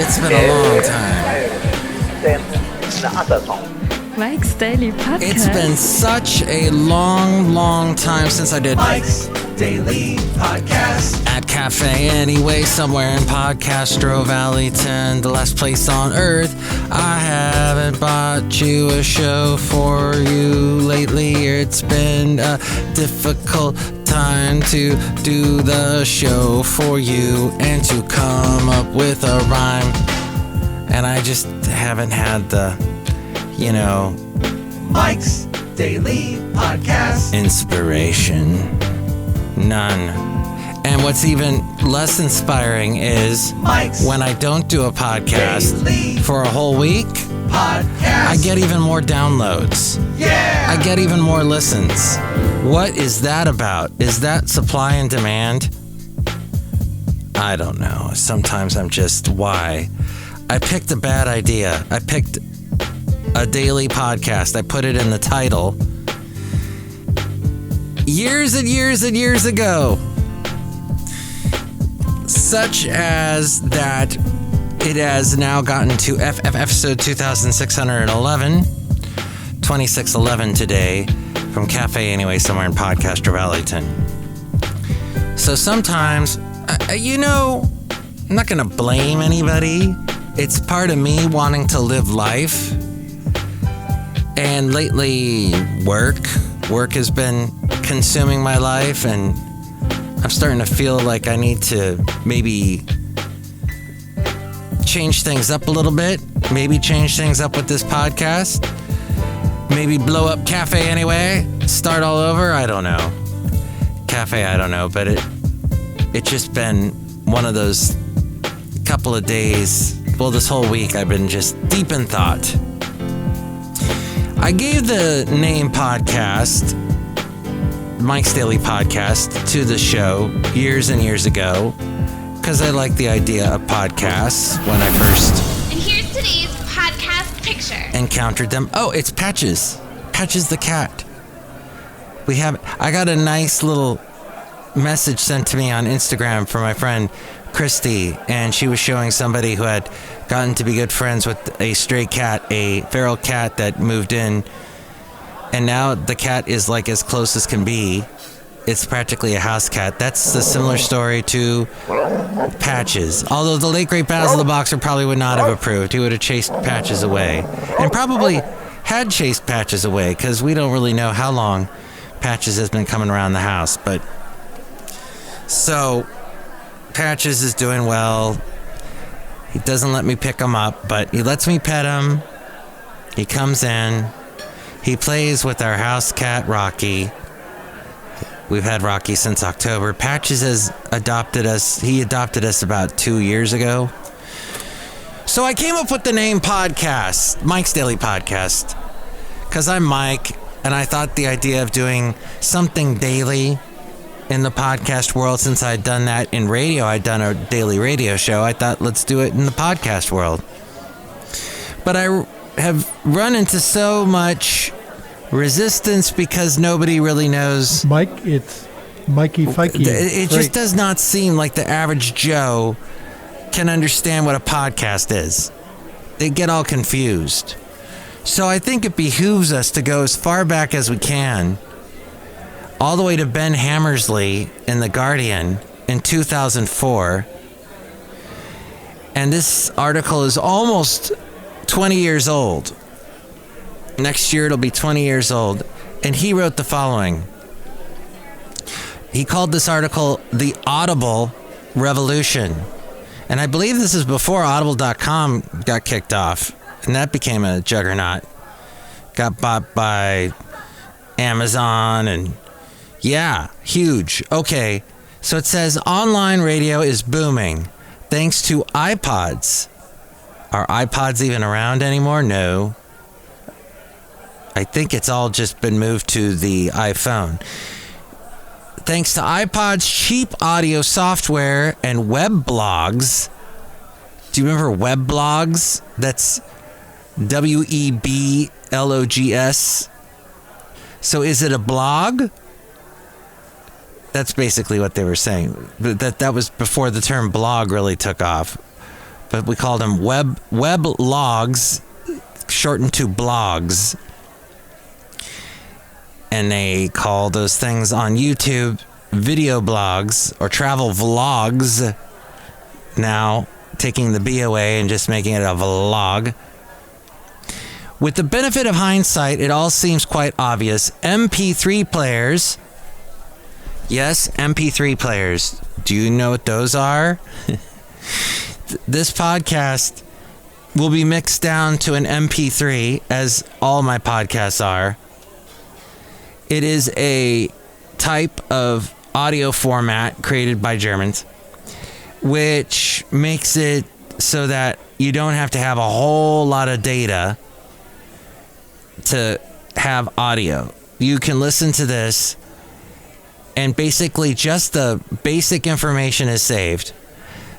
It's been a long time. Mike's Daily Podcast. It's been such a long time since I did Mike's Daily Podcast. At Café Anyway, somewhere in Podcastro Valentino, the last place on earth. I haven't bought you a show for you lately. It's been a difficult time to do the show for you and to come up with a rhyme. And I just haven't had the, Mike's Daily Podcast. inspiration. None. And what's even less inspiring is Mike's when I don't do a podcast Daily for a whole week, Podcast. I get even more downloads. Yeah. I get even more listens. What is that about? Is that supply and demand? I don't know. Sometimes I'm just, why? I picked a bad idea. I picked a daily podcast. I put it in the title years and years and years ago. Such as that it has now gotten to episode 2611, 2611 today, from Café Anyway, somewhere in Podcaster Valentino. So sometimes, I'm not going to blame anybody. It's part of me wanting to live life. And lately, work has been consuming my life, and I'm starting to feel like I need to maybe change things up a little bit. Maybe change things up with this podcast. Maybe blow up Café Anyway. Start all over. I don't know. Cafe, I don't know. But it's just been one of those couple of days. Well, this whole week I've been just deep in thought. I gave the name podcast, Mike's Daily Podcast, to the show years and years ago because I like the idea of podcasts when I first And here's today's podcast picture. encountered them. Oh, it's Patches. Patches the cat. I got a nice little message sent to me on Instagram from my friend Christy, and she was showing somebody who had gotten to be good friends with a stray cat, a feral cat that moved in, and now the cat is like as close as can be. It's practically a house cat. That's a similar story to Patches. Although the late great Basil the Boxer probably would not have approved. He would have chased Patches away, and probably had chased Patches away, because we don't really know how long Patches has been coming around the house. But so Patches is doing well. He doesn't let me pick him up, but he lets me pet him. He comes in. He plays with our house cat, Rocky. We've had Rocky since October. Patches has adopted us. He adopted us about 2 years ago. So I came up with the name podcast, Mike's Daily Podcast, because I'm Mike, and I thought the idea of doing something daily in the podcast world, since I'd done that in radio, I'd done a daily radio show, I thought, let's do it in the podcast world. But I have run into so much resistance because nobody really knows. Mike, it's Mikey Fikey. It just does not seem like the average Joe can understand what a podcast is. They get all confused. So I think it behooves us to go as far back as we can, all the way to Ben Hammersley in The Guardian in 2004. And this article is almost 20 years old. Next year it'll be 20 years old. And he wrote the following. He called this article The Audible Revolution. And I believe this is before Audible.com got kicked off. And that became a juggernaut. Got bought by Amazon and yeah, huge. Okay, so it says online radio is booming thanks to iPods. Are iPods even around anymore? No. I think it's all just been moved to the iPhone. Thanks to iPods, cheap audio software, and web blogs. Do you remember web blogs? That's WEBLOGS. So is it a blog? That's basically what they were saying. That was before the term blog really took off. but we called them web logs, shortened to blogs. And they call those things on YouTube video blogs or travel vlogs. Now, taking the B away and just making it a vlog. With the benefit of hindsight, it all seems quite obvious. MP3 players. Yes, MP3 players. Do you know what those are? This podcast will be mixed down to an MP3, as all my podcasts are. It is a type of audio format created by Germans, which makes it so that you don't have to have a whole lot of data to have audio. You can listen to this and basically just the basic information is saved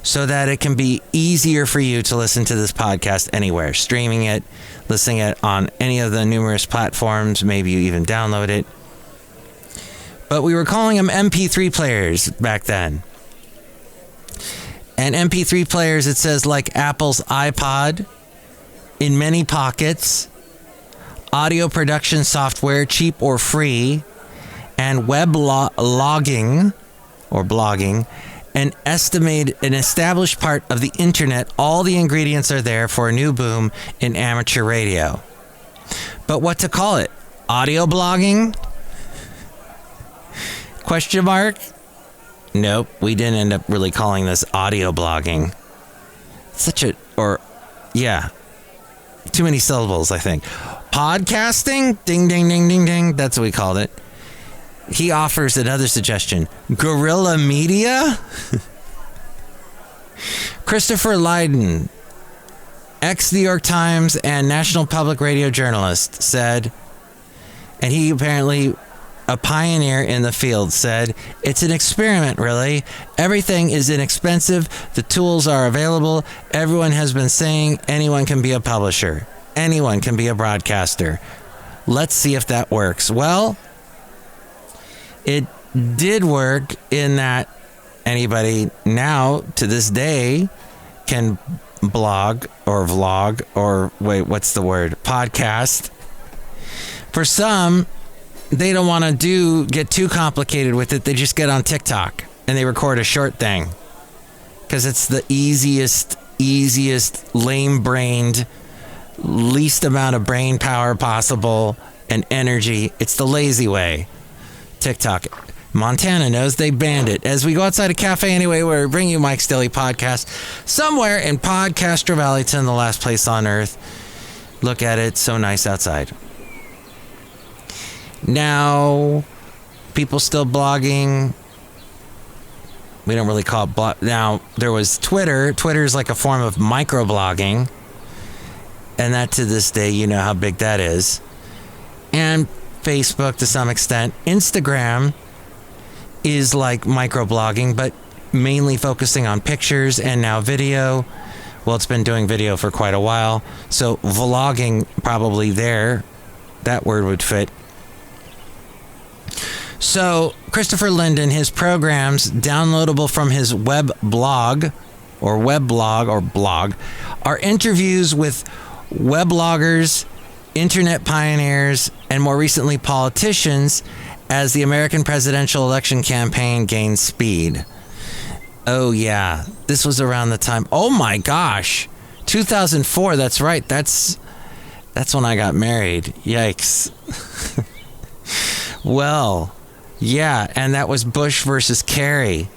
so that it can be easier for you to listen to this podcast anywhere, streaming it, listening it on any of the numerous platforms. Maybe you even download it. But we were calling them MP3 players back then. And MP3 players, it says, like Apple's iPod, in many pockets, audio production software, cheap or free, and web logging or blogging, an established part of the internet. All the ingredients are there for a new boom in amateur radio. But what to call it? Audio blogging? Question mark? Nope, we didn't end up really calling this audio blogging. Too many syllables, I think. Podcasting? Ding, ding, ding, ding, ding. That's what we called it. He offers another suggestion. Guerrilla media? Christopher Lydon, ex-New York Times and National Public Radio journalist, said, and he apparently a pioneer in the field, said, it's an experiment, really. Everything is inexpensive. The tools are available. Everyone has been saying anyone can be a publisher. Anyone can be a broadcaster. Let's see if that works. Well, it did work in that anybody now, to this day, can blog or vlog or, podcast. For some, they don't want to get too complicated with it. They just get on TikTok and they record a short thing because it's the easiest, lame-brained, least amount of brain power possible and energy. It's the lazy way. TikTok. Montana knows they banned it. As we go outside of Café Anyway, where we bring you Mike's Daily Podcast, somewhere in Podcaster Valleyton, the last place on earth. Look at it. So nice outside. Now, people still blogging. We don't really call it blog. Now, there was Twitter. Twitter is like a form of microblogging. And that, to this day, you know how big that is. And Facebook, to some extent. Instagram is like microblogging, but mainly focusing on pictures and now video. Well, it's been doing video for quite a while. So, vlogging, probably there. That word would fit. So, Christopher Linden, his programs, downloadable from his blog, are interviews with webloggers, internet pioneers, and more recently politicians as the American presidential election campaign gains speed. Oh, yeah. This was around the time. Oh, my gosh. 2004. That's right. That's when I got married. Yikes. Well, yeah, and that was Bush versus Kerry.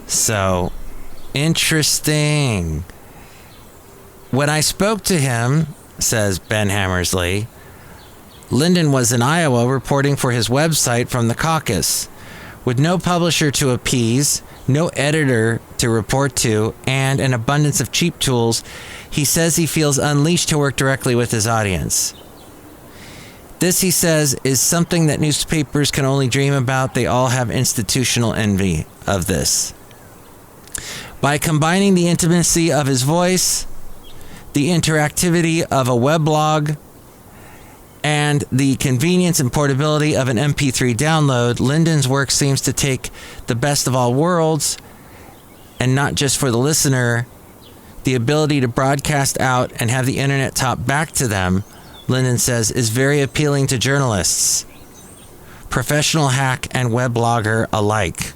So, interesting. When I spoke to him, says Ben Hammersley, Linden was in Iowa reporting for his website from the caucus. With no publisher to appease, no editor to report to, and an abundance of cheap tools, he says he feels unleashed to work directly with his audience. This, he says, is something that newspapers can only dream about. They all have institutional envy of this. By combining the intimacy of his voice, the interactivity of a weblog, and the convenience and portability of an MP3 download, Linden's work seems to take the best of all worlds and not just for the listener, the ability to broadcast out and have the internet talk back to them, Linden says, is very appealing to journalists, professional hack and web blogger alike.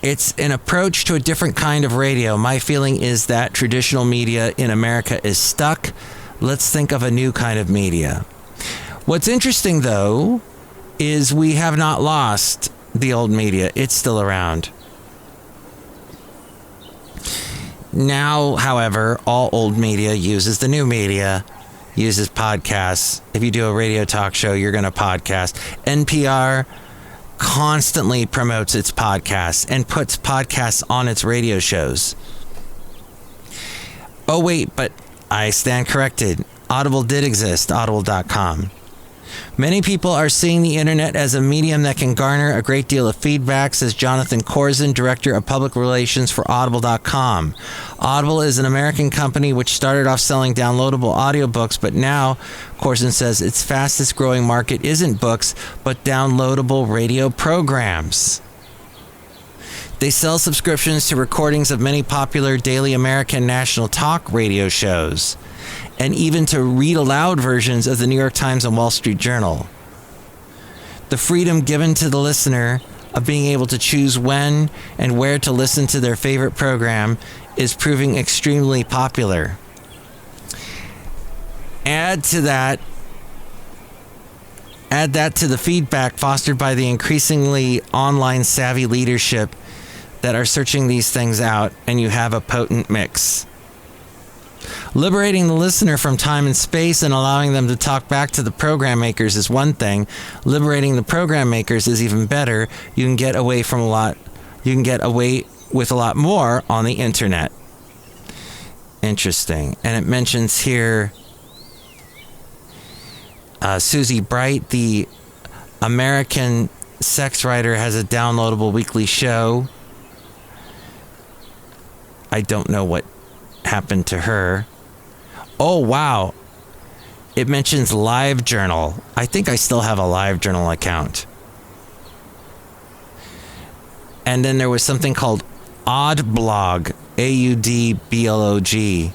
It's an approach to a different kind of radio. My feeling is that traditional media in America is stuck. Let's think of a new kind of media. What's interesting, though, is we have not lost the old media. It's still around. Now, however, all old media uses the new media, uses podcasts. If you do a radio talk show, you're going to podcast. NPR constantly promotes its podcasts and puts podcasts on its radio shows. Oh, wait, but I stand corrected. Audible did exist, audible.com. Many people are seeing the internet as a medium that can garner a great deal of feedback, says Jonathan Corzin, Director of Public Relations for Audible.com. Audible is an American company which started off selling downloadable audiobooks, but now, Corzin says, its fastest growing market isn't books, but downloadable radio programs. They sell subscriptions to recordings of many popular daily American national talk radio shows, and even to read-aloud versions of the New York Times and Wall Street Journal. The freedom given to the listener of being able to choose when and where to listen to their favorite program is proving extremely popular. Add that to the feedback fostered by the increasingly online savvy leadership that are searching these things out, and you have a potent mix. Liberating the listener from time and space and allowing them to talk back to the program makers is one thing. Liberating the program makers is even better. You can get away with a lot more on the internet. Interesting. And it mentions here Susie Bright, the American sex writer, has a downloadable weekly show. I don't know what happened to her. Oh, wow. It mentions LiveJournal. I think I still have a LiveJournal account. And then there was something called Audblog, AUDBLOG,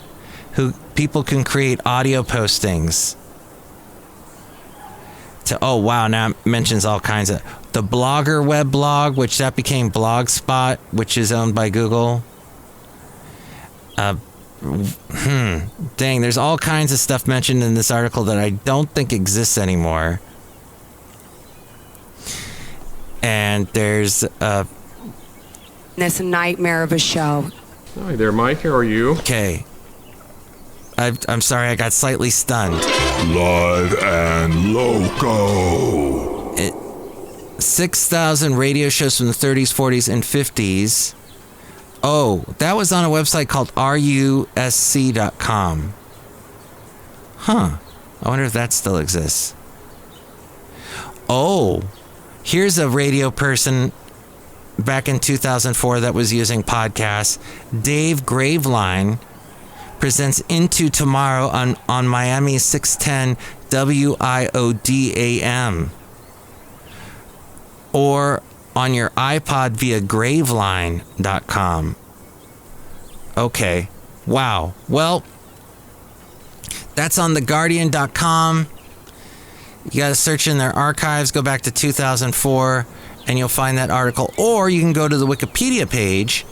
who people can create audio postings. Oh, wow. Now it mentions all kinds of... The Blogger web blog, which that became Blogspot, which is owned by Google. Dang, there's all kinds of stuff mentioned in this article that I don't think exists anymore. And there's It's a nightmare of a show. Hi there, Mike. How are you? Okay. I'm sorry, I got slightly stunned. Live and loco. 6,000 radio shows from the 30s, 40s, and 50s. Oh, that was on a website called rusc.com. Huh. I wonder if that still exists. Oh, here's a radio person back in 2004 that was using podcasts. Dave Graveline presents Into Tomorrow on Miami 610 WIOD-AM. Or on your iPod via graveline.com. Okay. Wow. Well, that's on theguardian.com. You got to search in their archives, go back to 2004, and you'll find that article. Or you can go to the Wikipedia page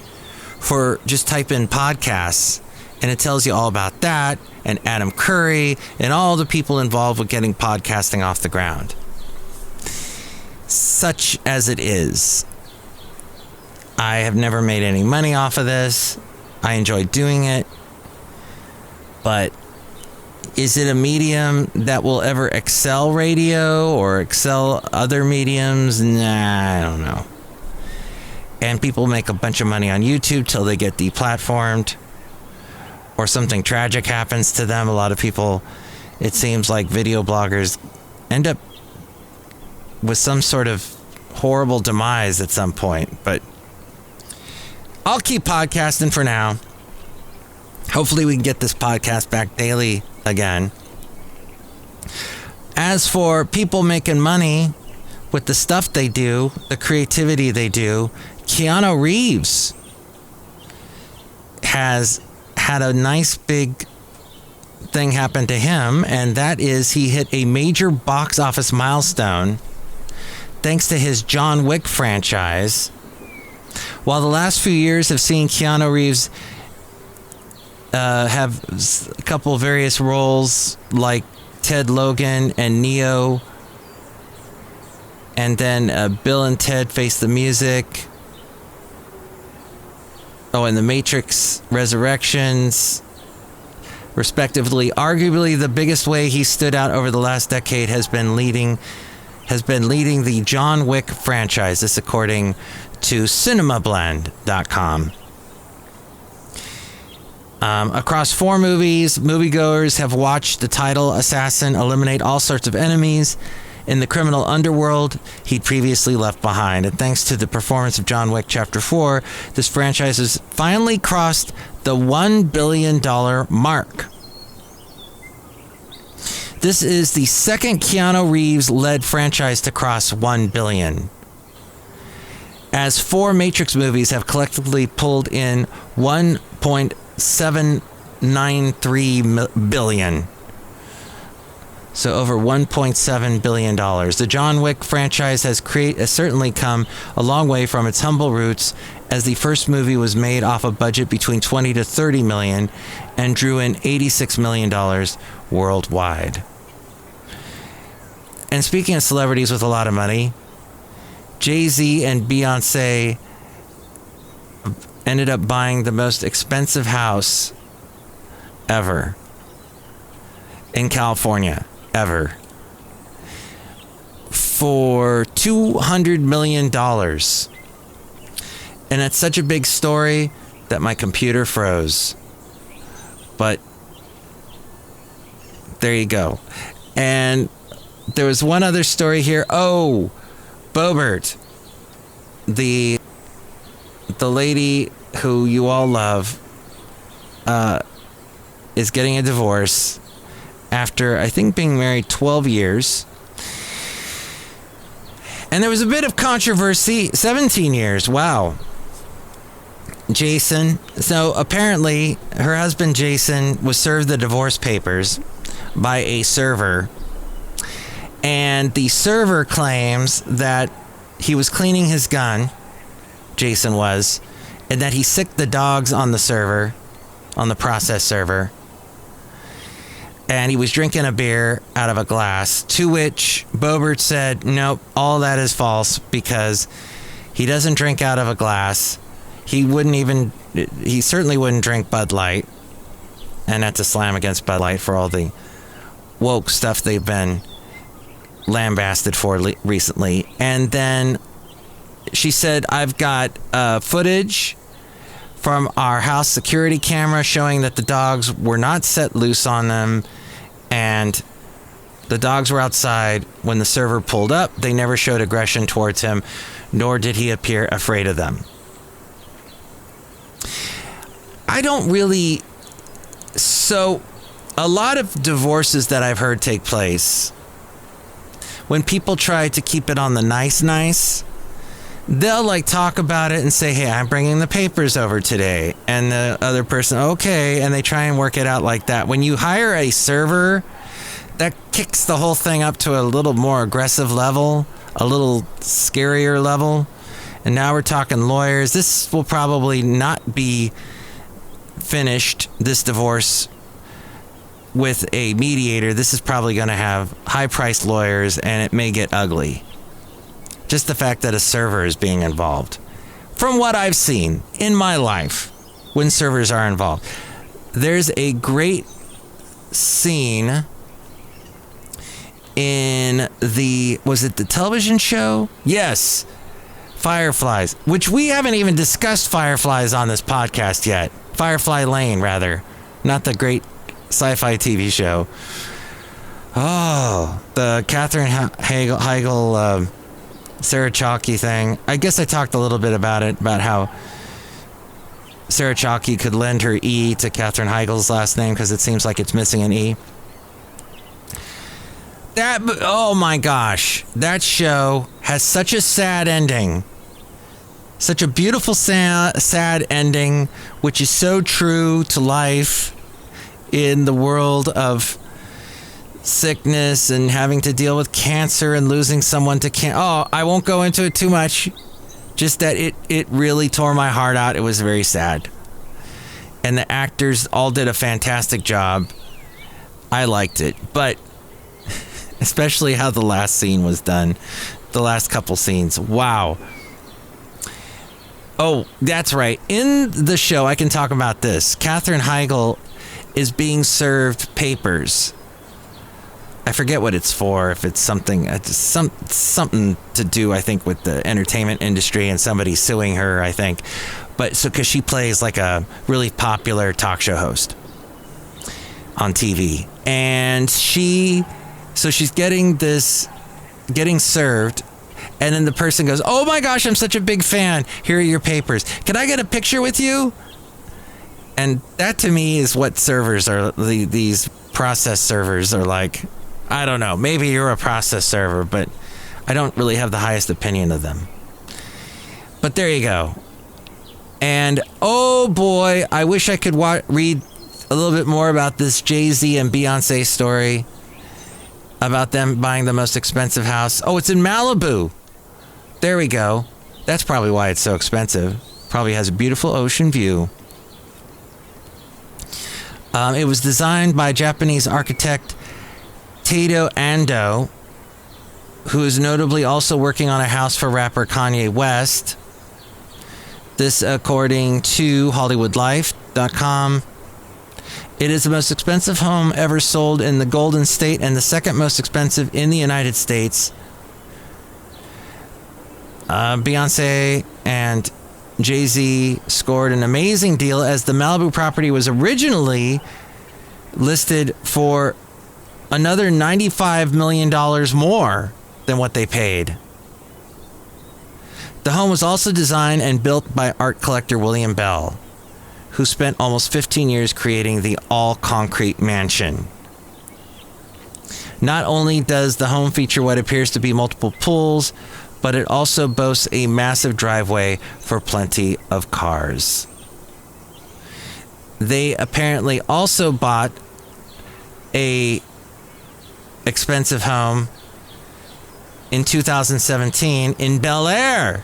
just type in podcasts, and it tells you all about that, and Adam Curry, and all the people involved with getting podcasting off the ground. Such as it is. I have never made any money off of this. I enjoy doing it. But is it a medium that will ever excel radio or excel other mediums? Nah, I don't know. And people make a bunch of money on YouTube till they get deplatformed or something tragic happens to them. A lot of people, it seems like video bloggers end up with some sort of horrible demise at some point, but I'll keep podcasting for now. Hopefully we can get this podcast back daily again. As for people making money with the stuff they do, the creativity they do, Keanu Reeves has had a nice big thing happen to him, and that is he hit a major box office milestone thanks to his John Wick franchise. While the last few years have seen Keanu Reeves have a couple of various roles like Ted Logan and Neo, and then Bill and Ted Face the Music. Oh, and The Matrix Resurrections, respectively. Arguably, the biggest way he stood out over the last decade has been leading the John Wick franchise. This according to CinemaBlend.com. Across 4 movies, moviegoers have watched the title assassin eliminate all sorts of enemies in the criminal underworld he'd previously left behind. And thanks to the performance of John Wick Chapter 4, this franchise has finally crossed the $1 billion mark. This is the second Keanu Reeves-led franchise to cross $1 billion, as 4 Matrix movies have collectively pulled in $1.793 billion. So over $1.7 billion. The John Wick franchise has certainly come a long way from its humble roots, as the first movie was made off a budget between $20 to $30 million and drew in $86 million worldwide. And speaking of celebrities with a lot of money, Jay-Z and Beyonce ended up buying the most expensive house ever in California. Ever, for $200 million. And it's such a big story that my computer froze. But there you go. And there was one other story here. Oh, Boebert, the lady who you all love, is getting a divorce after, I think, being married 12 years. And there was a bit of controversy. 17 years. Wow. Jason. So apparently her husband Jason was served the divorce papers by a server. And the server claims that he was cleaning his gun, Jason was, and that he sicked the dogs on the server, on the process server. And he was drinking a beer out of a glass, to which Boebert said, nope, all that is false, because he doesn't drink out of a glass. He certainly wouldn't drink Bud Light. And that's a slam against Bud Light for all the woke stuff they've been lambasted for recently. And then she said, I've got footage from our house security camera showing that the dogs were not set loose on them, and the dogs were outside when the server pulled up. They never showed aggression towards him, nor did he appear afraid of them. So a lot of divorces that I've heard take place, when people try to keep it on the nice, they'll like talk about it and say, hey, I'm bringing the papers over today. And the other person, okay. And they try and work it out like that. When you hire a server, that kicks the whole thing up to a little more aggressive level, a little scarier level. And now we're talking lawyers. This will probably not be finished, this divorce, with a mediator. This is probably going to have high-priced lawyers, and it may get ugly. Just the fact that a server is being involved. From what I've seen in my life, when servers are involved, there's a great scene in was it the television show? Yes, Fireflies, which we haven't even discussed Fireflies on this podcast yet. Firefly Lane, rather. Not the great sci-fi TV show. Oh, the Katherine Heigl, Sarah Chalke thing. I guess I talked a little bit about it, about how Sarah Chalke could lend her E to Katherine Heigl's last name because it seems like it's missing an E. Oh my gosh, that show has such a sad ending. Such a beautiful, sad ending, which is so true to life in the world of sickness and having to deal with cancer and losing someone to cancer. Oh, I won't go into it too much. Just that it really tore my heart out. It was very sad. And the actors all did a fantastic job. I liked it. But especially how the last scene was done. The last couple scenes. Wow. Oh, that's right. In the show, I can talk about this. Katherine Heigl is being served papers. I forget what it's for. If it's something to do, I think, with the entertainment industry and somebody suing her, I think. But so because she plays like a really popular talk show host on TV, and she's getting served. And then the person goes, "Oh my gosh, I'm such a big fan. Here are your papers. Can I get a picture with you?" And that to me is what servers are, these process servers are like. I don't know. Maybe you're a process server, but I don't really have the highest opinion of them. But there you go. And oh boy, I wish I could read a little bit more about this Jay-Z and Beyonce story about them buying the most expensive house. Oh, it's in Malibu. There we go. That's probably why it's so expensive. Probably has a beautiful ocean view. It was designed by Japanese architect Tado Ando, who is notably also working on a house for rapper Kanye West. This according to HollywoodLife.com. It is the most expensive home ever sold in the Golden State and the second most expensive in the United States. Beyonce and Jay-Z scored an amazing deal as the Malibu property was originally listed for another $95 million more than what they paid. The home was also designed and built by art collector William Bell, who spent almost 15 years creating the all-concrete mansion. Not only does the home feature what appears to be multiple pools, but it also boasts a massive driveway for plenty of cars. They apparently also bought a expensive home in 2017 in Bel Air.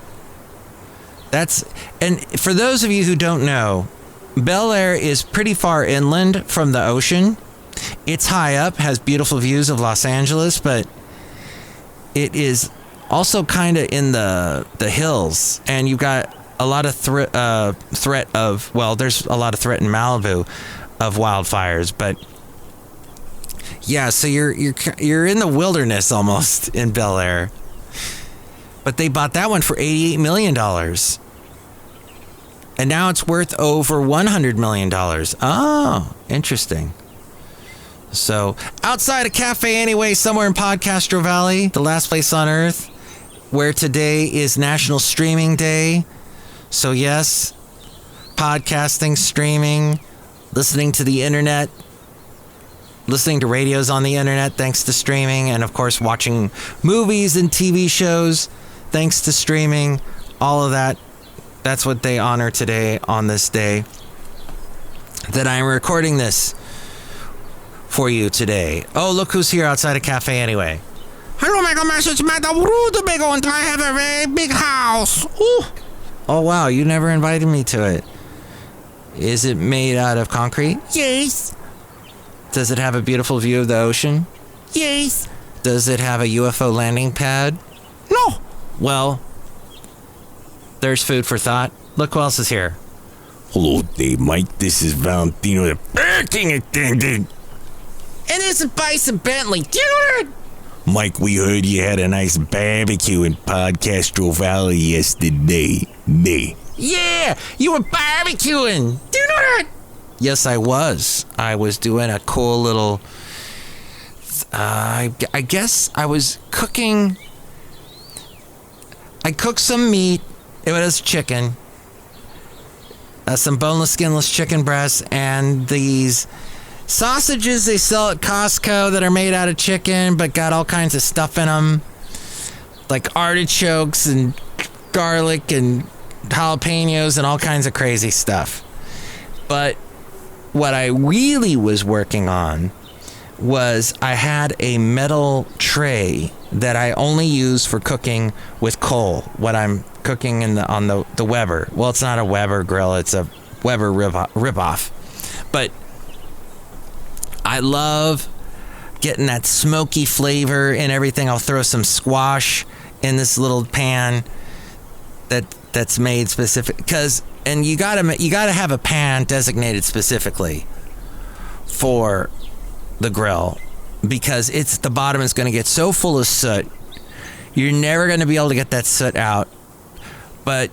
And for those of you who don't know, Bel Air is pretty far inland from the ocean. It's high up, has beautiful views of Los Angeles, but it is also kind of in the hills, and you've got a lot of threat of, well, there's a lot of threat in Malibu of wildfires, but yeah, so you're in the wilderness almost in Bel Air. But they bought that one for $88 million. And now it's worth over $100 million. Oh, interesting. So, outside of Café Anyway, somewhere in Podcastro Valley, the last place on earth, where today is National Streaming Day. So yes, podcasting, streaming, listening to the internet, listening to radios on the internet thanks to streaming, and of course watching movies and TV shows thanks to streaming, all of that. That's what they honor today on this day that I'm recording this for you today. Oh, look who's here outside of Café Anyway. Hello, Mega Message, Madame Rootabega, and I have a very big house. Ooh. Oh, wow, you never invited me to it. Is it made out of concrete? Yes. Does it have a beautiful view of the ocean? Yes. Does it have a UFO landing pad? No. Well, there's food for thought. Look who else is here. Hello there, Mike. This is Valentino, the parking attendant. And this is Bison Bentley. Do you know that? Mike, we heard you had a nice barbecue in Podcastro Valley yesterday. Yeah, you were barbecuing. Do you know that? Yes, I was. I was doing a cool little... I guess I was cooking... I cooked some meat. It was chicken. Some boneless, skinless chicken breasts, and these sausages they sell at Costco that are made out of chicken but got all kinds of stuff in them, like artichokes and garlic and jalapenos and all kinds of crazy stuff. But what I really was working on was I had a metal tray that I only use for cooking with coal when I'm cooking on the Weber. Well, it's not a Weber grill, it's a Weber rip-off. But I love getting that smoky flavor and everything. I'll throw some squash in this little pan that's made specific, and you gotta have a pan designated specifically for the grill, because the bottom is going to get so full of soot. You're never going to be able to get that soot out. But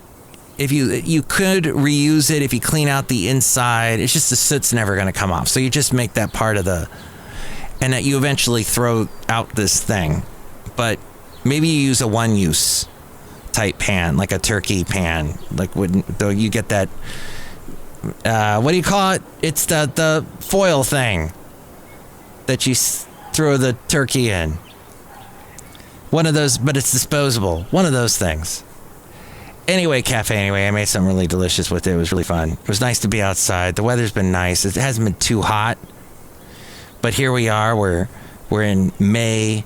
if you could reuse it if you clean out the inside. It's just the soot's never going to come off. So you just make that part of and that you eventually throw out this thing. But maybe you use a one-use type pan, like a turkey pan. Though you get that, what do you call it? It's the foil thing that you throw the turkey in. One of those, but it's disposable. One of those things. Anyway, Café Anyway, I made something really delicious with it. It was really fun. It was nice to be outside. The weather's been nice. It hasn't been too hot. But here we are. We're in May,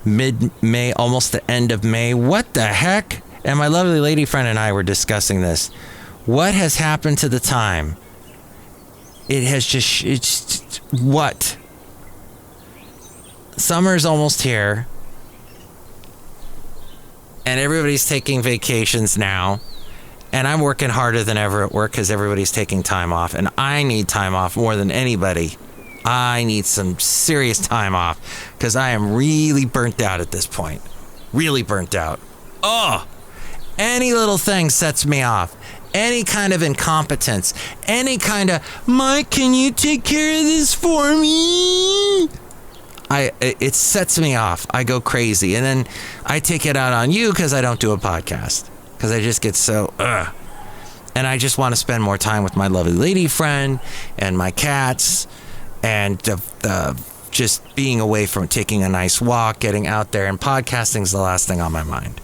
mid-May, almost the end of May. What the heck? And my lovely lady friend and I were discussing this. What has happened to the time? What? Summer's almost here, and everybody's taking vacations now, and I'm working harder than ever at work because everybody's taking time off, and I need time off more than anybody. I need some serious time off because I am really burnt out at this point. Really burnt out. Oh, any little thing sets me off. Any kind of incompetence. Any kind of, Mike, can you take care of this for me? It sets me off. I go crazy. And then I take it out on you because I don't do a podcast. Because I just get so, And I just want to spend more time with my lovely lady friend and my cats. And just being away from taking a nice walk, getting out there. And podcasting is the last thing on my mind.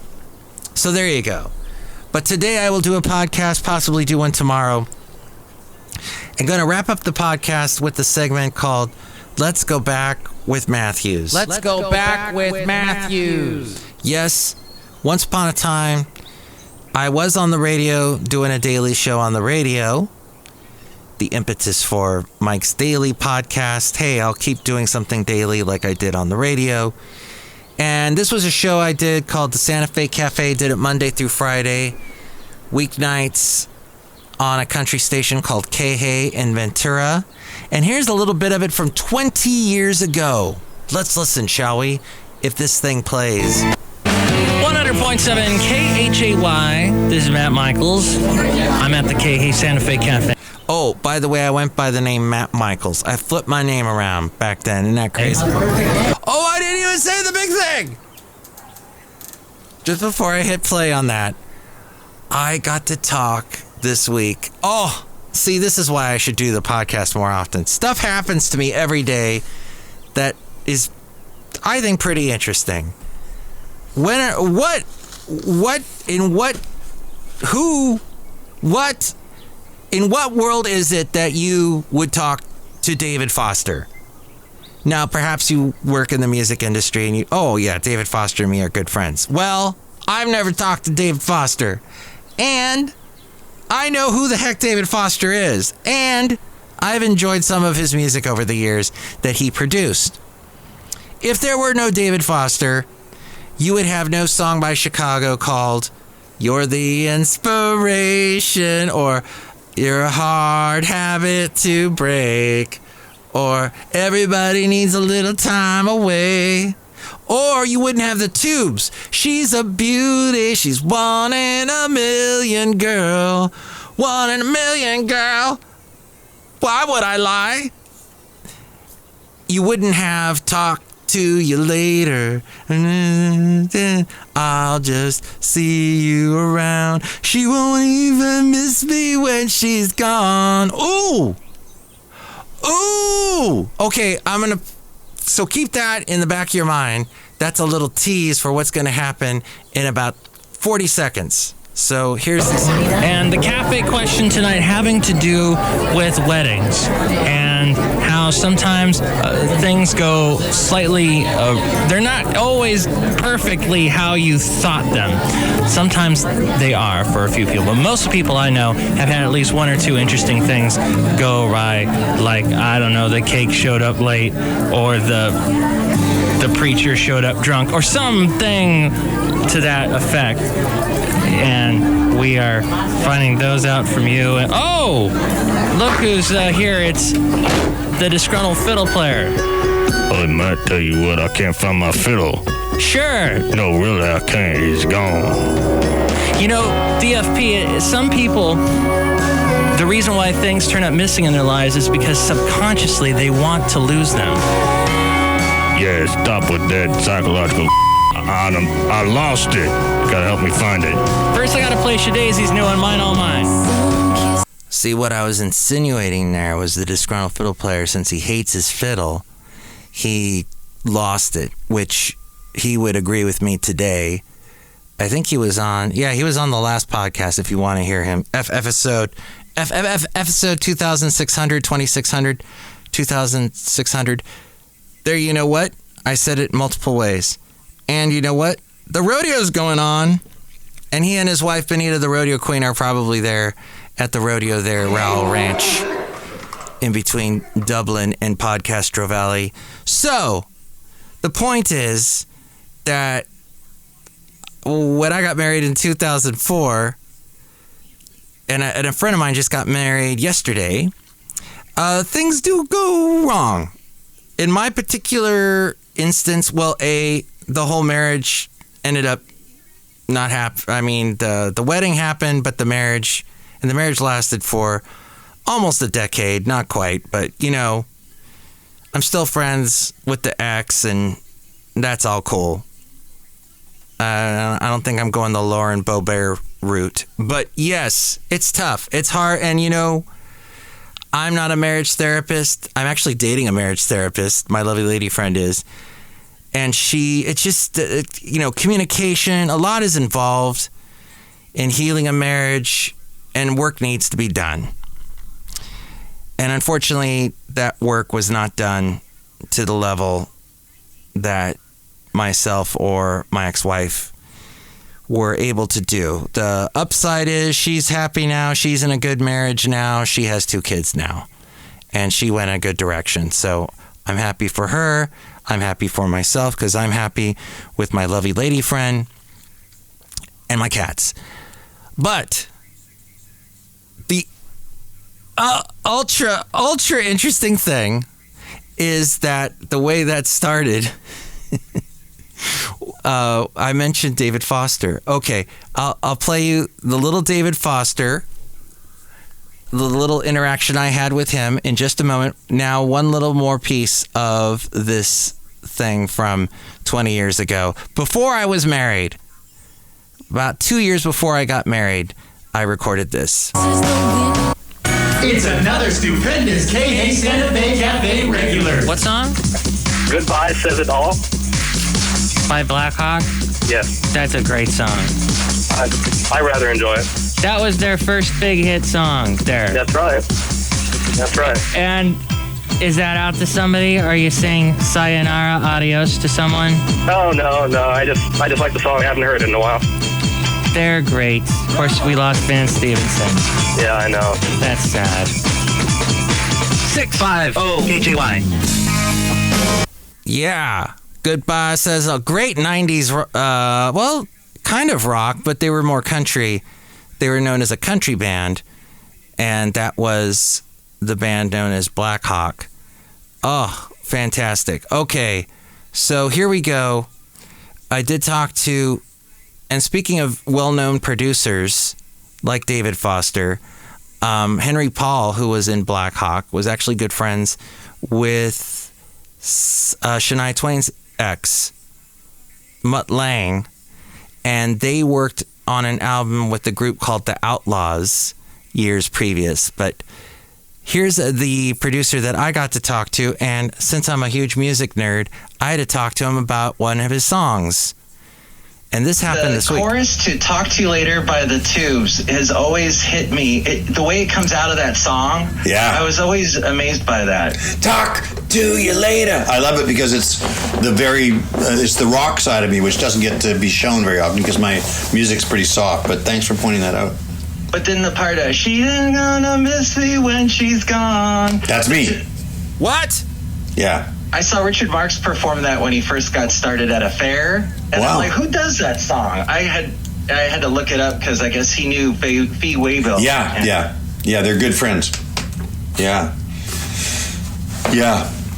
So there you go. But today I will do a podcast, possibly do one tomorrow. I'm going to wrap up the podcast with the segment called Let's Go Back with Matthews. Let's go back with Matthews. Yes, once upon a time, I was on the radio doing a daily show on the radio. The impetus for Mike's Daily podcast. Hey, I'll keep doing something daily like I did on the radio. And this was a show I did called the Santa Fe Cafe. Did it Monday through Friday, weeknights on a country station called Kehei in Ventura. And here's a little bit of it from 20 years ago. Let's listen, shall we? If this thing plays. 100.7 KHAY. This is Matt Michaels. I'm at the Kehei Santa Fe Cafe. Oh, by the way, I went by the name Matt Michaels. I flipped my name around back then. Isn't that crazy? Oh, I didn't even say the big thing! Just before I hit play on that, I got to talk this week. Oh, see, this is why I should do the podcast more often. Stuff happens to me every day that is, I think, pretty interesting. In what world is it that you would talk to David Foster? Now, perhaps you work in the music industry and David Foster and me are good friends. Well, I've never talked to David Foster. And I know who the heck David Foster is. And I've enjoyed some of his music over the years that he produced. If there were no David Foster, you would have no song by Chicago called You're the Inspiration, or You're a Hard Habit to Break, or Everybody Needs a Little Time Away. Or you wouldn't have the Tubes. She's a beauty, she's 1 in a million, girl. 1 in a million, girl. Why would I lie? You wouldn't have Talk to You Later. I'll just see you around. She won't even miss me when she's gone. Ooh. Okay, so keep that in the back of your mind. That's a little tease for what's going to happen in about 40 seconds. So here's this. And the cafe question tonight having to do with weddings and how sometimes things go slightly, they're not always perfectly how you thought them. Sometimes they are for a few people. But most people I know have had at least one or two interesting things go awry. Like, I don't know, the cake showed up late, or the preacher showed up drunk, or something to that effect. And we are finding those out from you. And, oh, look who's here. It's the disgruntled fiddle player. I might tell you what, I can't find my fiddle. Sure. No, really, I can't. He's gone. You know, DFP, some people, the reason why things turn up missing in their lives is because subconsciously they want to lose them. Yeah, stop with that psychological I lost it. Gotta help me find it. First, I gotta play Shadazy's new one, Mine All Mine. See, what I was insinuating there was the disgruntled fiddle player, since he hates his fiddle, he lost it, which he would agree with me today. I think he was on the last podcast, if you want to hear him. Episode 2600, 2600. There, you know what? I said it multiple ways. And you know what? The rodeo's going on. And he and his wife, Benita, the rodeo queen, are probably there at the rodeo there, Rowell Ranch, in between Dublin and Podcastro Valley. So, the point is that when I got married in 2004, and a friend of mine just got married yesterday, things do go wrong. In my particular instance, the whole marriage ended up not I mean, the wedding happened, but the marriage lasted for almost a decade. Not quite, but, you know, I'm still friends with the ex, and that's all cool. I don't think I'm going the Lauren Boebert route. But yes, it's tough. It's hard, and, you know, I'm not a marriage therapist. I'm actually dating a marriage therapist. My lovely lady friend is. And it's just, communication, a lot is involved in healing a marriage, and work needs to be done. And unfortunately, that work was not done to the level that myself or my ex-wife were able to do. The upside is she's happy now. She's in a good marriage now. She has 2 kids now. And she went in a good direction. So I'm happy for her. I'm happy for myself because I'm happy with my lovely lady friend and my cats. But the ultra interesting thing is that the way that started, I mentioned David Foster. Okay, I'll play you the little David Foster, the little interaction I had with him in just a moment. Now, one little more piece of this thing from 20 years ago. Before I was married, about 2 years before I got married, I recorded this. It's another stupendous KA Santa Fe Cafe regular. What song? Goodbye Says It All. By Black Hawk? Yes. That's a great song. I rather enjoy it. That was their first big hit song there. That's right. And is that out to somebody? Are you saying sayonara, adios to someone? Oh, no. I just like the song. I haven't heard it in a while. They're great. Of course, we lost Van Stevenson. Yeah, I know. That's sad. 650 KJY. Yeah. Goodbye says a great 90s, kind of rock, but they were more country. They were known as a country band, and that was the band known as Black Hawk. Oh, fantastic. Okay, so here we go. I did talk to, and speaking of well-known producers like David Foster, Henry Paul, who was in Black Hawk, was actually good friends with Shania Twain's ex, Mutt Lange, and they worked on an album with the group called The Outlaws years previous. But here's the producer that I got to talk to, and since I'm a huge music nerd, I had to talk to him about one of his songs. And this happened this week. The chorus to Talk to You Later by the Tubes has always hit me. The way it comes out of that song, I was always amazed by that. Talk to you later. I love it because it's it's the rock side of me, which doesn't get to be shown very often because my music's pretty soft, but thanks for pointing that out. But then the part of, she ain't gonna miss me when she's gone. That's me. What? Yeah. I saw Richard Marx perform that when he first got started at a fair, and I'm like, who does that song? I had to look it up because I guess he knew Fee Waybill. Yeah, they're good friends. Yeah.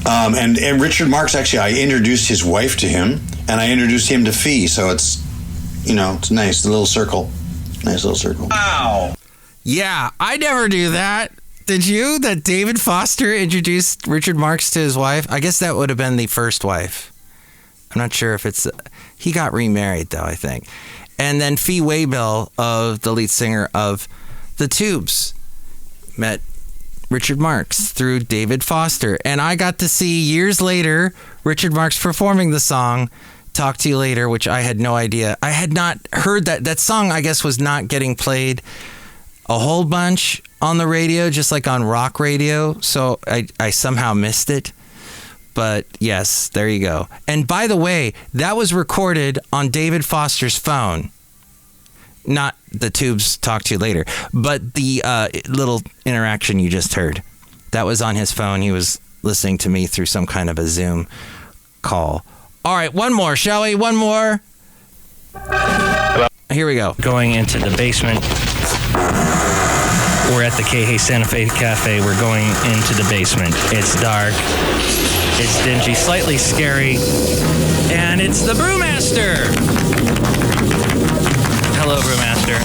And Richard Marx, actually, I introduced his wife to him, and I introduced him to Fee, so it's, it's nice, a little circle. Nice little circle. Wow. Yeah, I never knew that. Did you? That David Foster introduced Richard Marx to his wife? I guess that would have been the first wife. I'm not sure if it's... He got remarried, though, I think. And then Fee Waybill, the lead singer of The Tubes, met Richard Marx through David Foster. And I got to see, years later, Richard Marx performing the song Talk to You Later, which I had no idea. I had not heard that. That song, I guess, was not getting played a whole bunch on the radio, just like on rock radio. So I somehow missed it. But yes, there you go. And by the way, that was recorded on David Foster's phone. Not the Tubes Talk to You Later, but the little interaction you just heard. That was on his phone. He was listening to me through some kind of a Zoom call. All right, one more, shall we? One more. Here we go. Going into the basement. We're at the Café Santa Fe Cafe. We're going into the basement. It's dark. It's dingy, slightly scary. And it's the Brewmaster. Hello, Brewmaster.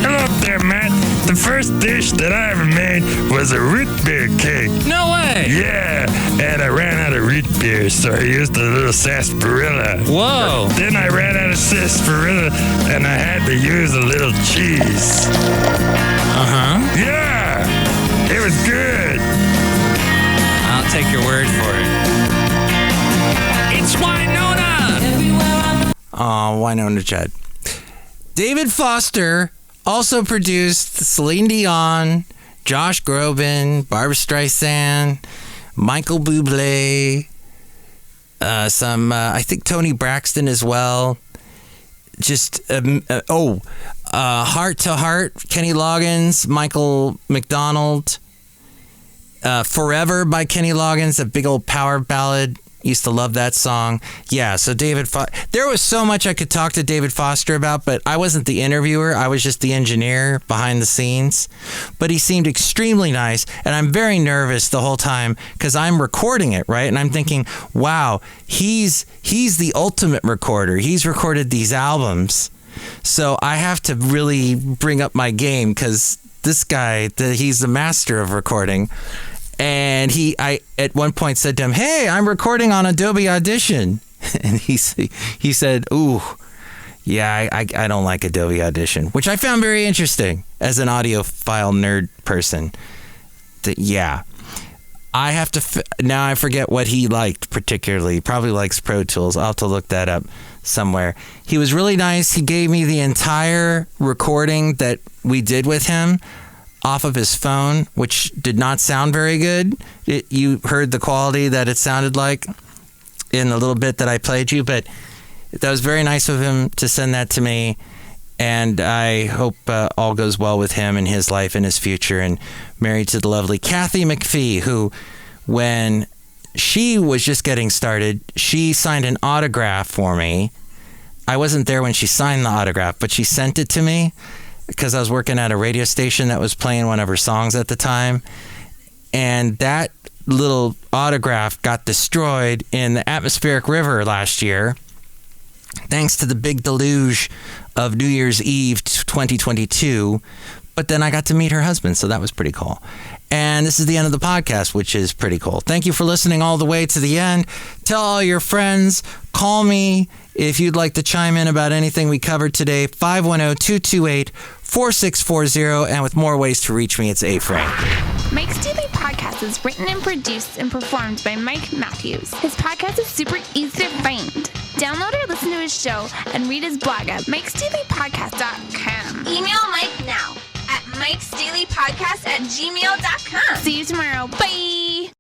Hello there, Matt. The first dish that I ever made was a root beer cake. No way! Yeah, and I ran out of root beer, so I used a little sarsaparilla. Whoa! Then I ran out of sarsaparilla, and I had to use a little cheese. Uh-huh. Yeah! It was good. I'll take your word for it. It's Winona! Oh, Winona Judd. David Foster also produced Celine Dion, Josh Groban, Barbra Streisand, Michael Bublé, I think Tony Braxton as well. Just, Heart to Heart, Kenny Loggins, Michael McDonald, Forever by Kenny Loggins, a big old power ballad. Used to love that song. Yeah, so David there was so much I could talk to David Foster about, but I wasn't the interviewer. I was just the engineer behind the scenes. But he seemed extremely nice, and I'm very nervous the whole time because I'm recording it, right? And I'm thinking, wow, he's the ultimate recorder. He's recorded these albums. So I have to really bring up my game because this guy, he's the master of recording. And I at one point said to him, "Hey, I'm recording on Adobe Audition." And he said, "Ooh, yeah, I don't like Adobe Audition," which I found very interesting as an audiophile nerd person. I have to, now I forget what he liked particularly. Probably likes Pro Tools. I'll have to look that up somewhere. He was really nice. He gave me the entire recording that we did with him off of his phone, which did not sound very good. You heard the quality that it sounded like in the little bit that I played you, but that was very nice of him to send that to me. And I hope all goes well with him and his life and his future. And married to the lovely Kathy McPhee, who, when she was just getting started, she signed an autograph for me. I wasn't there when she signed the autograph, but she sent it to me because I was working at a radio station that was playing one of her songs at the time. And that little autograph got destroyed in the atmospheric river last year, thanks to the big deluge of New Year's Eve 2022. But then I got to meet her husband, so that was pretty cool. And this is the end of the podcast, which is pretty cool. Thank you for listening all the way to the end. Tell all your friends. Call me if you'd like to chime in about anything we covered today. 510-228-4640. And with more ways to reach me, it's A. Frank. Mike's Daily Podcast is written and produced and performed by Mike Matthews. His podcast is super easy to find. Download or listen to his show and read his blog at Mike'sDailyPodcast.com. Email Mike now at Mike'sDailyPodcast@gmail.com. See you tomorrow. Bye.